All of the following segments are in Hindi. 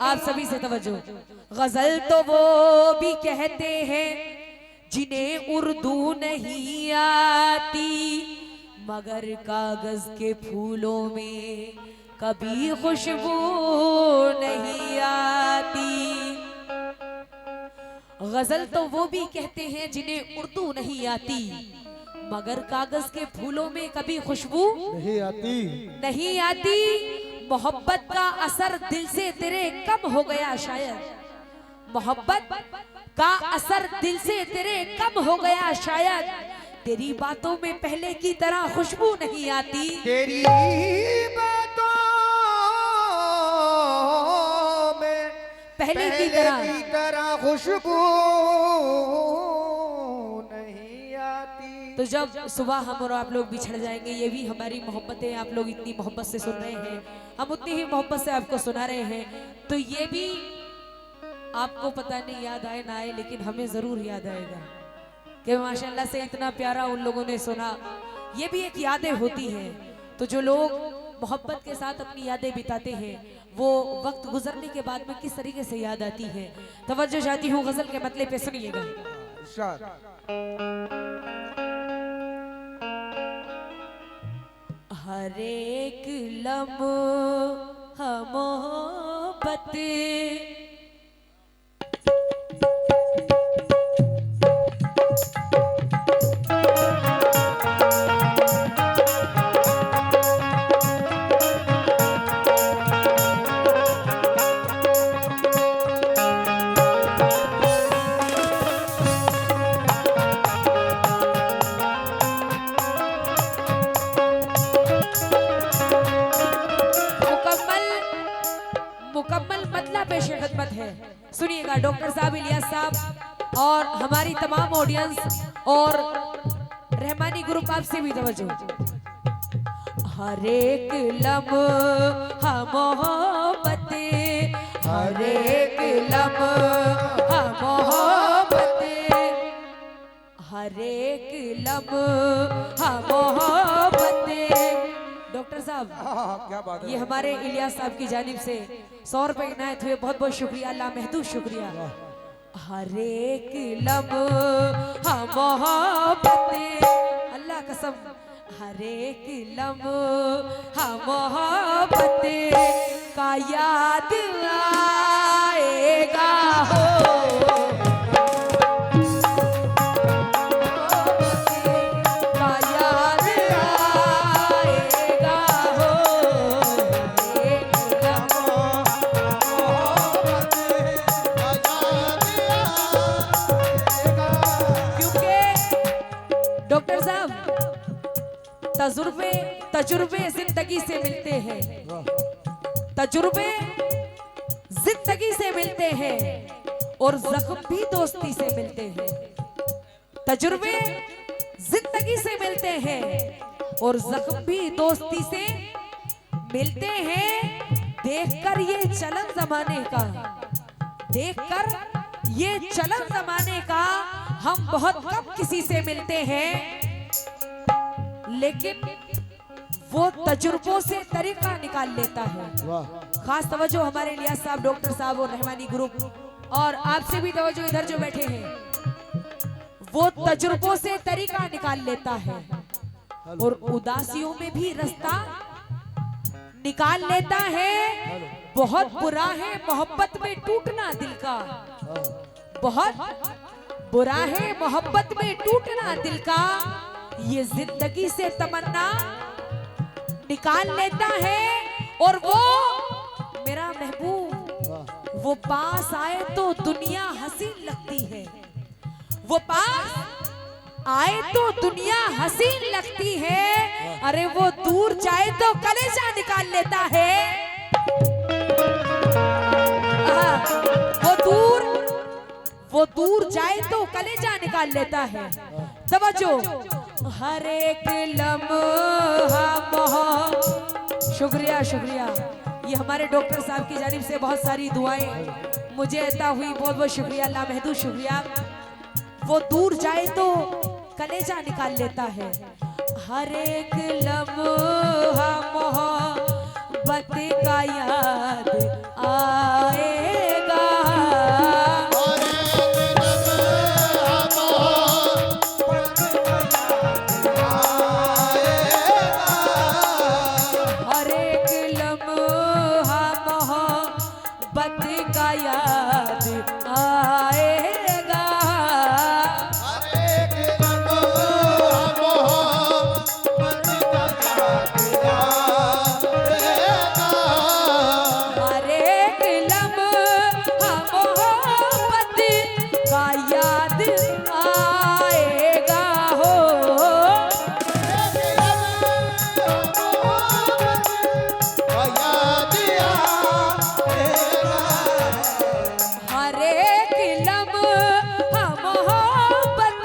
आप सभी से तवज्जो। गजल तो वो भी कहते हैं जिन्हें उर्दू नहीं आती, मगर कागज के फूलों में कभी खुशबू नहीं आती। गजल तो वो भी कहते हैं जिन्हें उर्दू नहीं आती, मगर कागज के फूलों में कभी खुशबू नहीं आती। मोहब्बत का असर दिल से तेरे कम हो गया शायद, मोहब्बत का असर दिल से तेरे कम हो गया शायद, तेरी बातों में पहले की तरह खुशबू नहीं आती। तेरी बातों में पहले की तरह खुशबू नहीं आती। तो जब सुबह हम और आप लोग बिछड़ जाएंगे, ये भी हमारी मोहब्बत है। आप लोग इतनी मोहब्बत से सुन रहे हैं, हम उतनी ही मोहब्बत से आपको सुना रहे हैं, तो ये भी आपको पता नहीं याद आए ना आए, लेकिन हमें जरूर याद आएगा कि माशाल्लाह से इतना प्यारा उन लोगों ने सुना। ये भी एक यादें होती हैं। तो जो लोग मोहब्बत के साथ अपनी यादें बिताते हैं, वो वक्त गुजरने के बाद में किस तरीके से याद आती है। तवज्जो चाहती हूँ गजल के मतले पे, सुनिएगा। हर एक लम्हा मोहब्बत, मुकम्मल मतलब पेश खिदमत है। सुनिएगा डॉक्टर साहब, इलियास साहब और हमारी तमाम ऑडियंस और रहमानी ग्रुप, आपसे भी तवज्जो। हर एक लम्हा मोहब्बत, हर एक लम्हा मोहब्बत, हर एक लम्हा मोहब्बत। डॉक्टर साहब, क्या बात है। ये हमारे इलियास साहब की जानिब से 100 रुपए इनायत हुए, बहुत बहुत शुक्रिया, अल्लाह महदूद शुक्रिया। हर एक लम्हा मोहब्बत, अल्लाह कसम, हर एक लम्हा मोहब्बत का याद आएगा हो, तजुर्बे जिंदगी से मिलते हैं, तजुर्बे जिंदगी से मिलते हैं और जख्म भी दोस्ती से मिलते हैं। तजुर्बे जिंदगी से मिलते हैं और जख्म भी दोस्ती से मिलते हैं। देखकर ये चलन जमाने का, देखकर ये चलन जमाने का, हम बहुत कम किसी से मिलते हैं, लेकिन वो तजुर्बों से तरीका निकाल लेता है। खास तवज्जो हमारे इलियास साहब, डॉक्टर साहब और रहमानी ग्रुप, और आपसे भी तवज्जो इधर जो बैठे हैं। वो तजुर्बों से तरीका निकाल लेता है और उदासियों में भी रास्ता निकाल लेता है। बहुत बुरा है मोहब्बत में टूटना दिल का, बहुत बुरा है मोहब्बत में टूटना दिल का, ये जिंदगी से तमन्ना निकाल लेता है। और वो मेरा महबूब, वो पास आए तो दुनिया हसीन लगती है, वो पास आए तो दुनिया हसीन लगती है, अरे वो दूर जाए तो कलेजा निकाल लेता है। वो दूर जाए तो कलेजा निकाल लेता है। तवज्जो, हर एक लम्हा मोहब्बत, शुक्रिया शुक्रिया, ये हमारे डॉक्टर साहब की जानिब से बहुत सारी दुआएं मुझे अता हुई, बहुत बहुत शुक्रिया, अल्लाह महदूद शुक्रिया। वो दूर जाए तो कलेजा निकाल लेता है। हर एक लम्हा मोहब्बत का याद आएगा। हर एक लम्हा मोहब्बत का याद आएगा। हर एक लम्हा मोहब्बत का याद आएगा हो। हर एक लम्हा मोहब्बत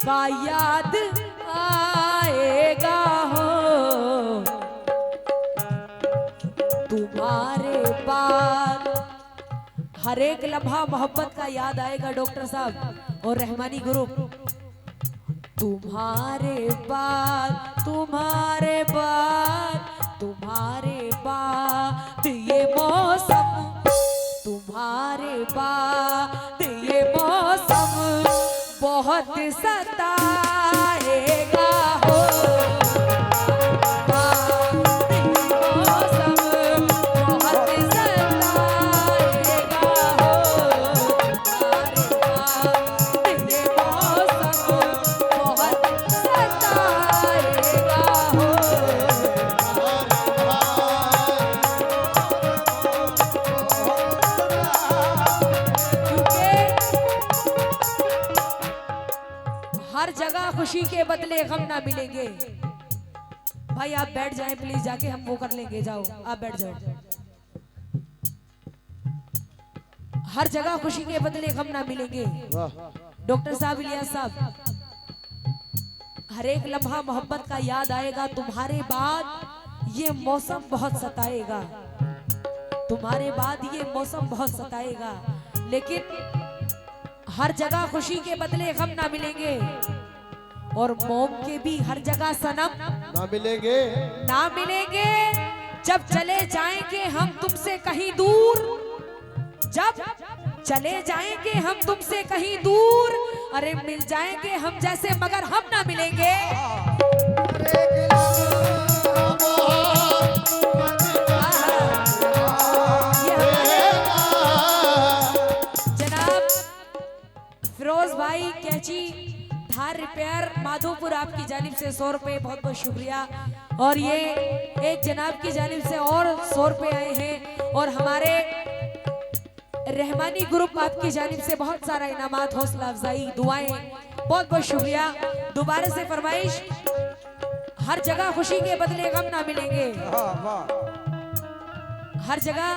का याद आएगा हो। तुम्हारे बाद हर एक लम्हा मोहब्बत का याद आएगा डॉक्टर साहब और रहमानी ग्रुप। तुम्हारे बाद तुम्हारे बाद तुम्हारे बाद ये मौसम, तुम्हारे बाद ये मौसम बहुत सताएगा हो। ये मौसम बहुत सताएगा हो। तुम्हारे बाद ये मौसम बहुत सताएगा हो। हर जगह खुशी के बदले गम ना मिलेंगे। भाई आप बैठ जाएं प्लीज, जाके हम वो कर लेंगे। जाओ आप बैठ जाओ। हर जगह खुशी के बदले गम ना मिलेंगे। डॉक्टर साहब, इलियास साहब, हर एक लम्हा मोहब्बत का याद आएगा। तुम्हारे बाद ये मौसम बहुत सताएगा। तुम्हारे बाद ये मौसम बहुत सताएगा। लेकिन हर जगह खुशी के बदले गम ना मिलेंगे। और मोम के भी हर जगह सनम ना मिलेंगे, ना मिलेंगे। जब चले जाएंगे हम तुमसे कहीं दूर, जब चले जाएंगे हम तुमसे कहीं दूर, अरे मिल जाएंगे हम जैसे मगर हम ना मिलेंगे। जनाब फिरोज भाई कैची धार रिपेयर माधोपुर, आपकी जानिब से 100 रुपए, बहुत बहुत शुक्रिया। और ये एक जनाब की जानिब से और 100 रुपए आए हैं। और हमारे रहमानी ग्रुप आपकी जानिब से बहुत सारा इनामात, हौसला अफजाई, दुआएं, बहुत बहुत शुक्रिया। दोबारा से फरमाइश, हर जगह खुशी के बदले गम ना मिलेंगे। हर जगह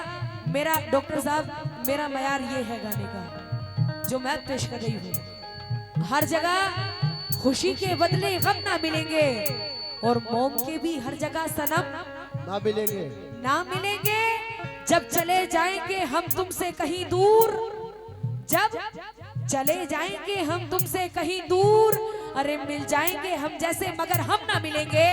मेरा डॉक्टर साहब, मेरा मयार ये है गाने का जो मैं पेश कर रही हूँ। हर जगह खुशी के बदले गम ना मिलेंगे। और मोम के भी हर जगह सनम ना मिलेंगे, ना मिलेंगे। जब चले जाएंगे हम तुमसे कहीं दूर, जब चले जाएंगे हम तुमसे कहीं दूर, अरे मिल जाएंगे हम जैसे मगर हम ना मिलेंगे।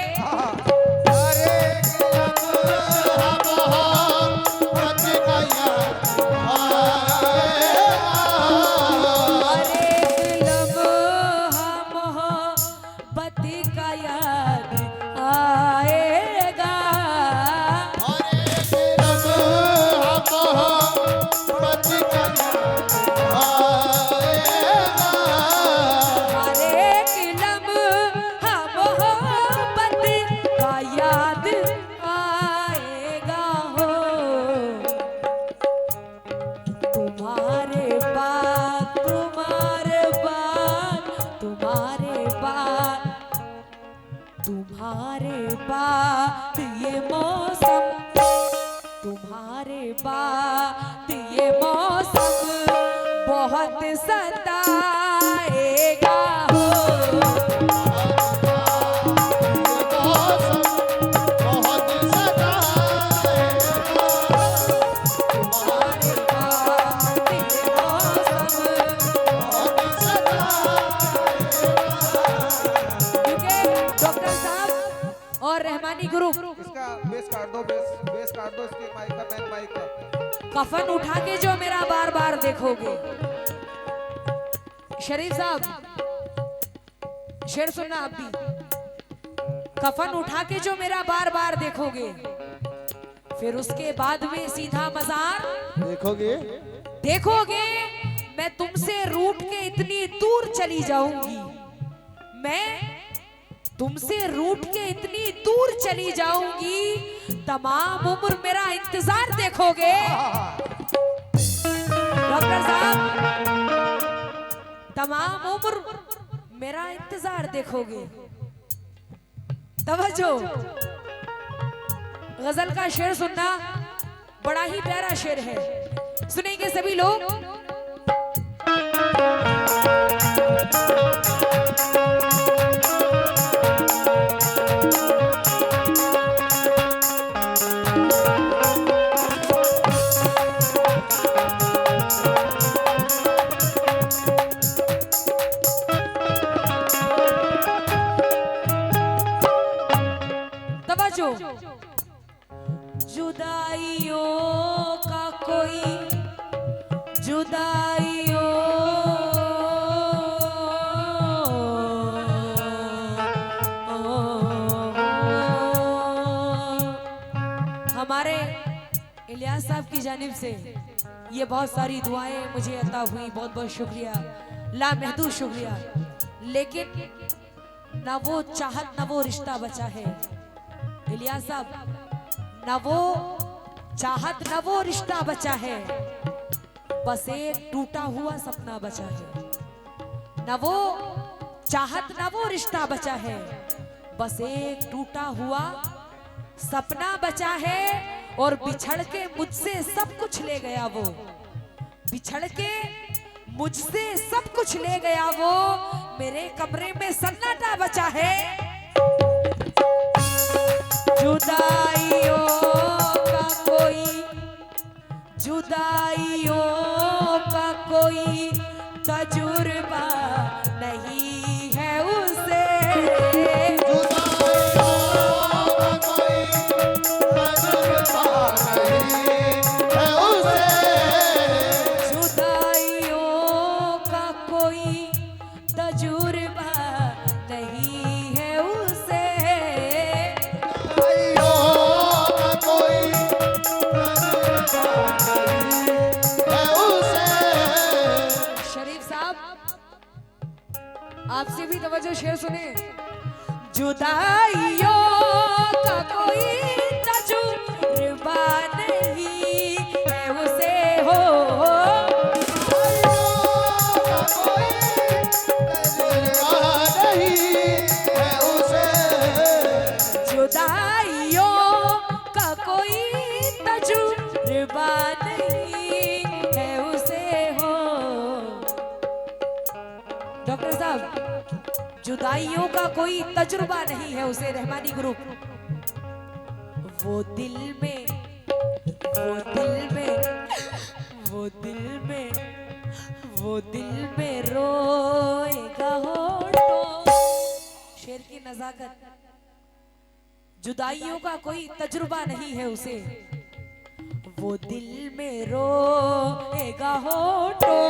तुम्हारे बाद ये मौसम, तुम्हारे बाद ये मौसम बहुत सताएगा हो। और रहमानी ग्रुप इसका बेस काट दो, बेस काट दो, इसके माइक का, बैक माइक का। कफन उठा के जो मेरा बार बार देखोगे। शरीफ साहब शेर सुनना आप भी। कफन उठा के जो मेरा बार बार देखोगे, फिर उसके बाद में सीधा मजार देखोगे। देखोगे मैं तुमसे रूठ के इतनी दूर चली जाऊंगी, मैं तुमसे रूठ के इतनी दूर चली जाऊंगी, तमाम उम्र मेरा इंतजार देखोगे। डॉक्टर साहब तमाम उम्र मेरा इंतजार देखोगे। तवज्जो, गजल का शेर सुनना बड़ा ही प्यारा शेर है, सुनेंगे सभी लोग। तवज्जो, जुदाइयों का कोई जुदाइयों हमारे इलियास साहब की जानिब से ये बहुत सारी दुआएं मुझे अता हुई, बहुत बहुत शुक्रिया, लामहदूद शुक्रिया। लेकिन ना वो चाहत ना वो रिश्ता बचा है इलियास साहब, ना वो चाहत ना वो रिश्ता बचा है, बस एक टूटा हुआ सपना बचा है। ना वो चाहत ना वो रिश्ता बचा है, बस एक टूटा हुआ सपना बचा है। और बिछड़ के मुझसे सब कुछ ले गया वो, बिछड़ के मुझसे सब कुछ ले गया वो, मेरे कमरे में सन्नाटा बचा है। जुदाइयों का कोई जुदाइयों का कोई तजुर्बा नहीं है उसे, जुदाइयों का कोई तजुर्बा नहीं है उसे, आपसे भी तवज्जो, शेर सुने। जुदाइयों का कोई तजुर्बा नहीं है उसे हो, जुदाइयों का कोई तजुर्बा नहीं है उसे हो। डॉक्टर साहब, जुदाइयों का कोई तजुर्बा नहीं है उसे, रहमानी ग्रुप। वो दिल में वो दिल में वो दिल में वो दिल में रोएगा होठों, शेर की नजाकत। जुदाइयों का कोई तजुर्बा नहीं है उसे, वो दिल में रोएगा होठों,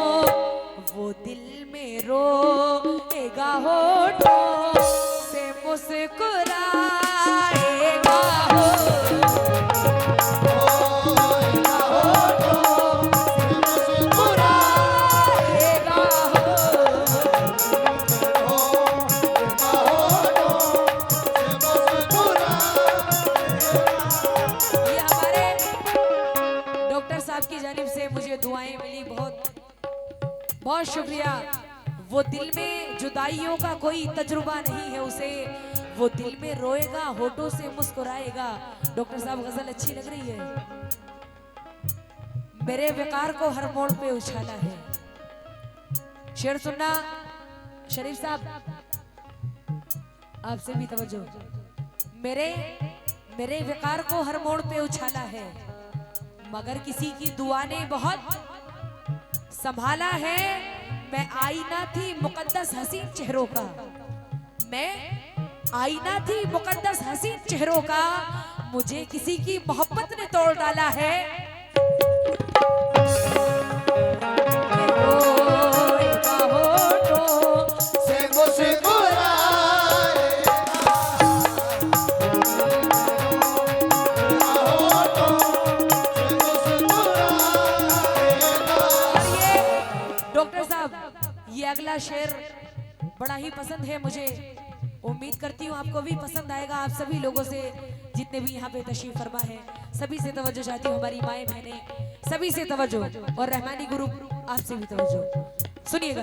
वो दिल में रोएगा होठों से मुस्कुराएगा हो, की जानिब से मुझे दुआएं मिली, बहुत बहुत शुक्रिया। वो दिल में जुदाइयों का कोई तजुर्बा नहीं है उसे, वो दिल में रोएगा होठों से मुस्कुराएगा। डॉक्टर साहब, गजल अच्छी लग रही है। मेरे विकार को हर मोड़ पे उछाला है। शेर सुनना शरीफ साहब, आपसे भी तवज्जो। मेरे विकार को हर मोड़ पे उछाला है, मगर किसी की दुआ ने बहुत संभाला है। मैं आईना थी मुकद्दस हसीन चेहरों का, मैं आईना थी मुकद्दस हसीन चेहरों का, मुझे किसी की मोहब्बत ने तोड़ डाला है। ये अगला शेर बड़ा ही पसंद है मुझे, उम्मीद करती हूँ आपको भी पसंद आएगा। आप सभी लोगों से, जितने भी यहाँ पे तशरीफ फरमा है, सभी से तवज्जो चाहती हूँ, हमारी माएँ बहनें सभी से तवज्जो, और रहमानी ग्रुप आपसे भी तवज्जो, सुनिएगा।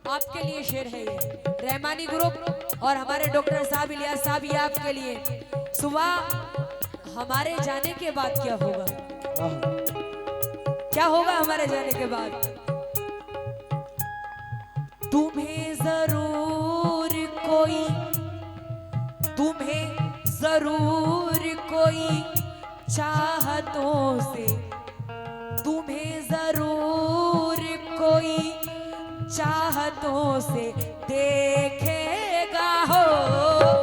आपके लिए शेर है ये, रहमानी ग्रुप और हमारे डॉक्टर साहब इलियास साहब, ये आपके लिए। सुबह हमारे जाने के बाद क्या होगा, क्या होगा हमारे जाने के बाद? तुम्हें जरूर कोई, तुम्हें जरूर कोई चाहतों से, तुम्हें जरूर कोई चाहतों से देखेगा हो,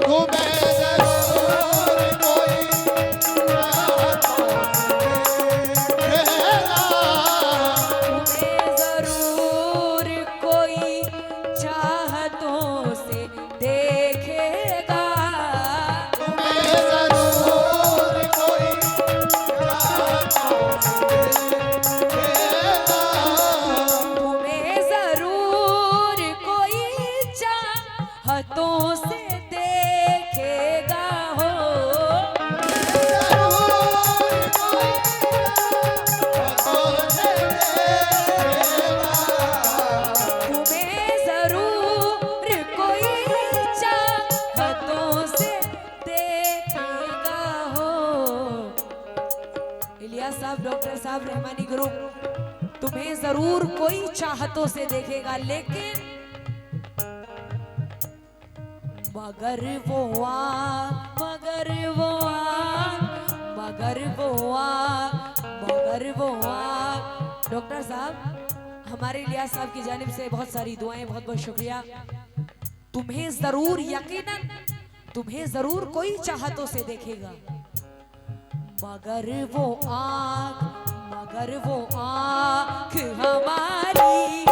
तुम्हें जरूर कोई चाहतों से देखेगा, तुम्हें जरूर कोई चाहतों से देखेगा, तुम्हें जरूर कोई चाहतों से देखेगा हो, तुम्हें जरूर कोई चाहतों से देखेगा हो। इलियास साहब, डॉक्टर साहब, रहमानी ग्रुप, तुम्हें जरूर कोई चाहतों से देखेगा, लेकिन मगर वो आ, मगर वो आ, मगर वो आ, मगर वो आ। डॉक्टर साहब, हमारे इलियास साहब की जानिब से बहुत सारी दुआएं, बहुत बहुत शुक्रिया। तुम्हें जरूर, यकीनन तुम्हें जरूर कोई चाहतों से देखेगा, मगर वो आँख, मगर वो आँख हमारी,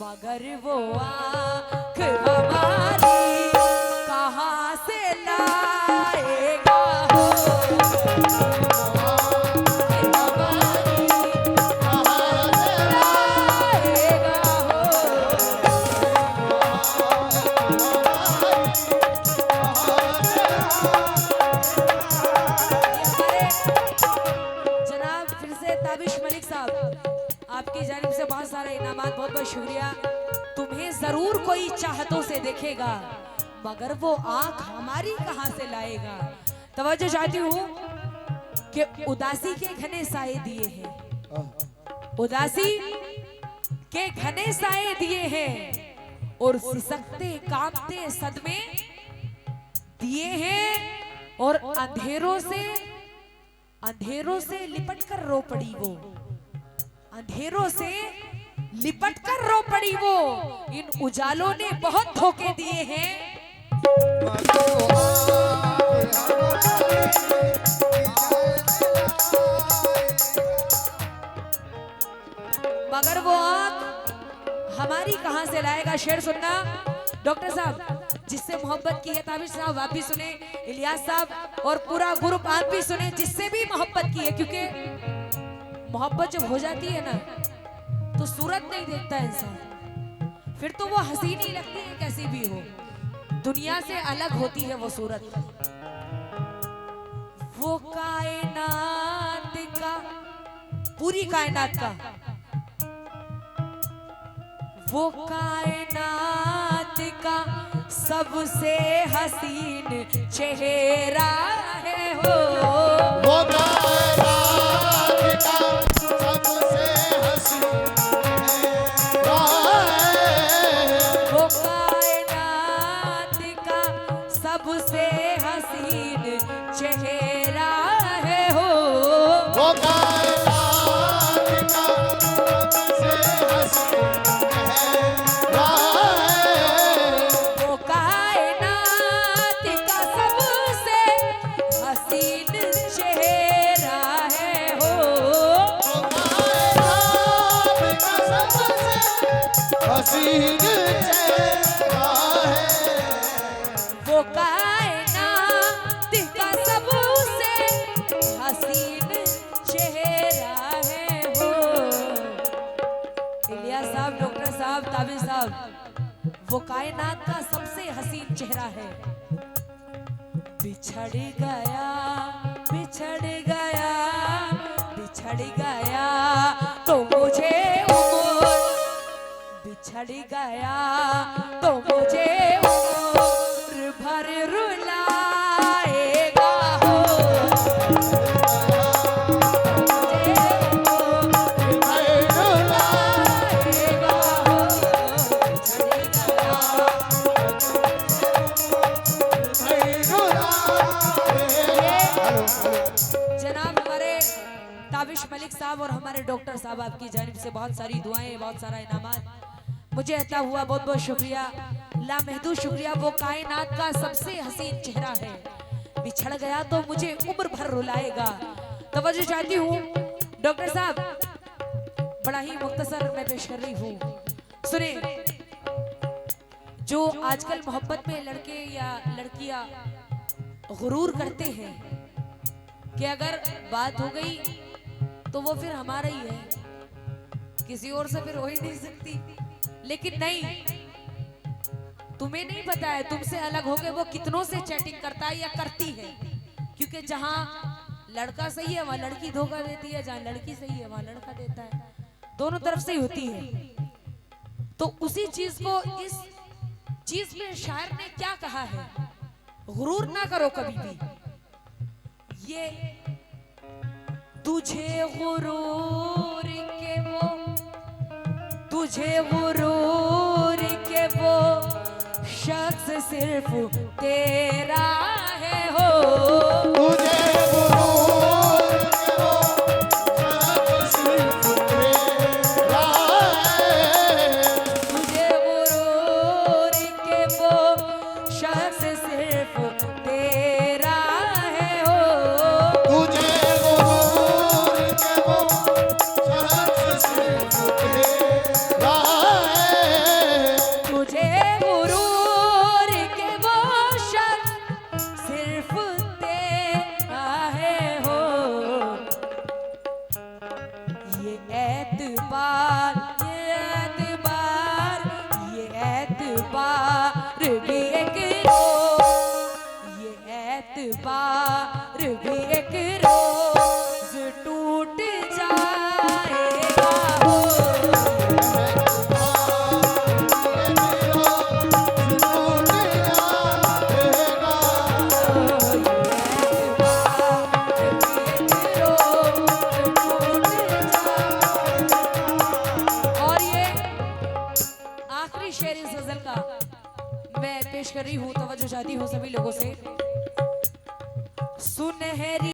मगर वो आँख हमारी कहाँ से लाएगा हो, हमारी कहाँ से लाएगा हो, जनाब फिर से ताबिश मलिक साहब, आपकी जानिब से बहुत सारे इनामात, बहुत बहुत शुक्रिया। तुम्हें जरूर कोई चाहतों से देखेगा, मगर वो आँख हमारी कहाँ से लाएगा। तवज्जो चाहती हूँ कि उदासी के घने साए दिए हैं, उदासी के घने साए दिए हैं, और सिसकते कांपते सदमे दिए हैं, और अंधेरों से लिपट कर रो पड़ी वो, अंधेरों से लिपट कर रो पड़ी वो, इन उजालों ने बहुत धोखे दिए हैं, मगर वो आँख हमारी कहाँ से लाएगा। शेर सुनना डॉक्टर साहब, जिससे मोहब्बत की है, ताबिश साहब आप भी सुने, इलियास साहब और पूरा ग्रुप आप भी सुने, जिससे भी मोहब्बत की है, क्योंकि मोहब्बत जब हो जाती है ना तो सूरत नहीं देखता इंसान, फिर तो वो हसीन ही लगती है कैसी भी हो, दुनिया से अलग होती है वो सूरत। वो कायनात का, पूरी कायनात का, वो कायनात का सबसे हसीन चेहरा है हो, वो कायनात का सबसे हसीन चेहरा है, वो कायनात का सबसे हसीन चेहरा है हो, वो कायनात का सबसे हसीन चेहरा है, हसीन चेहरा है। वो कायनात का सबसे हसीन चेहरा है वो। इलियास साहब, डॉक्टर साहब, ताबिर साहब, वो कायनात का सबसे हसीन चेहरा है। बिछड़ गया, बिछड़ गया, बिछड़ गया तो मुझे उम्र, बिछड़ गया तो मुझे उम्र भर रुलाएगा हो। जनाब हमारे ताबिश मलिक साहब और हमारे डॉक्टर साहब, आपकी जानिब से बहुत सारी दुआएं, बहुत सारा इनामात मुझे अता हुआ, बहुत बहुत शुक्रिया, लामहदूद शुक्रिया। वो कायनात का सबसे हसीन चेहरा है, बिछड़ गया तो मुझे उम्र भर रुलाएगा। तवज्जो चाहती हूँ डॉक्टर साहब, बड़ा ही मुख्तसर मैं पेश कर रही हूँ, सुने। जो आजकल मोहब्बत में लड़के या लड़कियां गुरूर करते हैं कि अगर बात हो गई तो वो फिर हमारा ही है, किसी और से फिर हो ही नहीं सकती। लेकिन नहीं, तुम्हें नहीं पता है तुमसे अलग हो गए वो कितनों से चैटिंग करता है या करती है। क्योंकि जहां लड़का सही है वहां लड़की धोखा देती है, जहां लड़की सही है वहां लड़का देता है, दोनों तरफ से ही होती है। तो उसी चीज को इस चीज में शायर ने क्या कहा है, गुरूर ना करो कभी भी। ये तुझे गुरूर के वो, तुझे गुरूर के वो शख्स सिर्फ तेरा है हो। तुझे गुरूर के वो शख्स सिर्फ तेरा है। तुझे गुरूर के वो शख्स सिर्फ तेरा है हो। तुझे गुरूर के वो शख्स सिर्फ तेरा है। तुझे गुरूर के वो शख्स सिर्फ तेरा है हो। ये एतबार, ये एतबार, ये एतबार भी एक रोज, ये एतबार भी एक रोज टूट जाएगा हो। और ये आखिरी शेर इस गजल का मैं पेश कर रही हूँ, तवज्जो चाहती हूँ सभी लोगों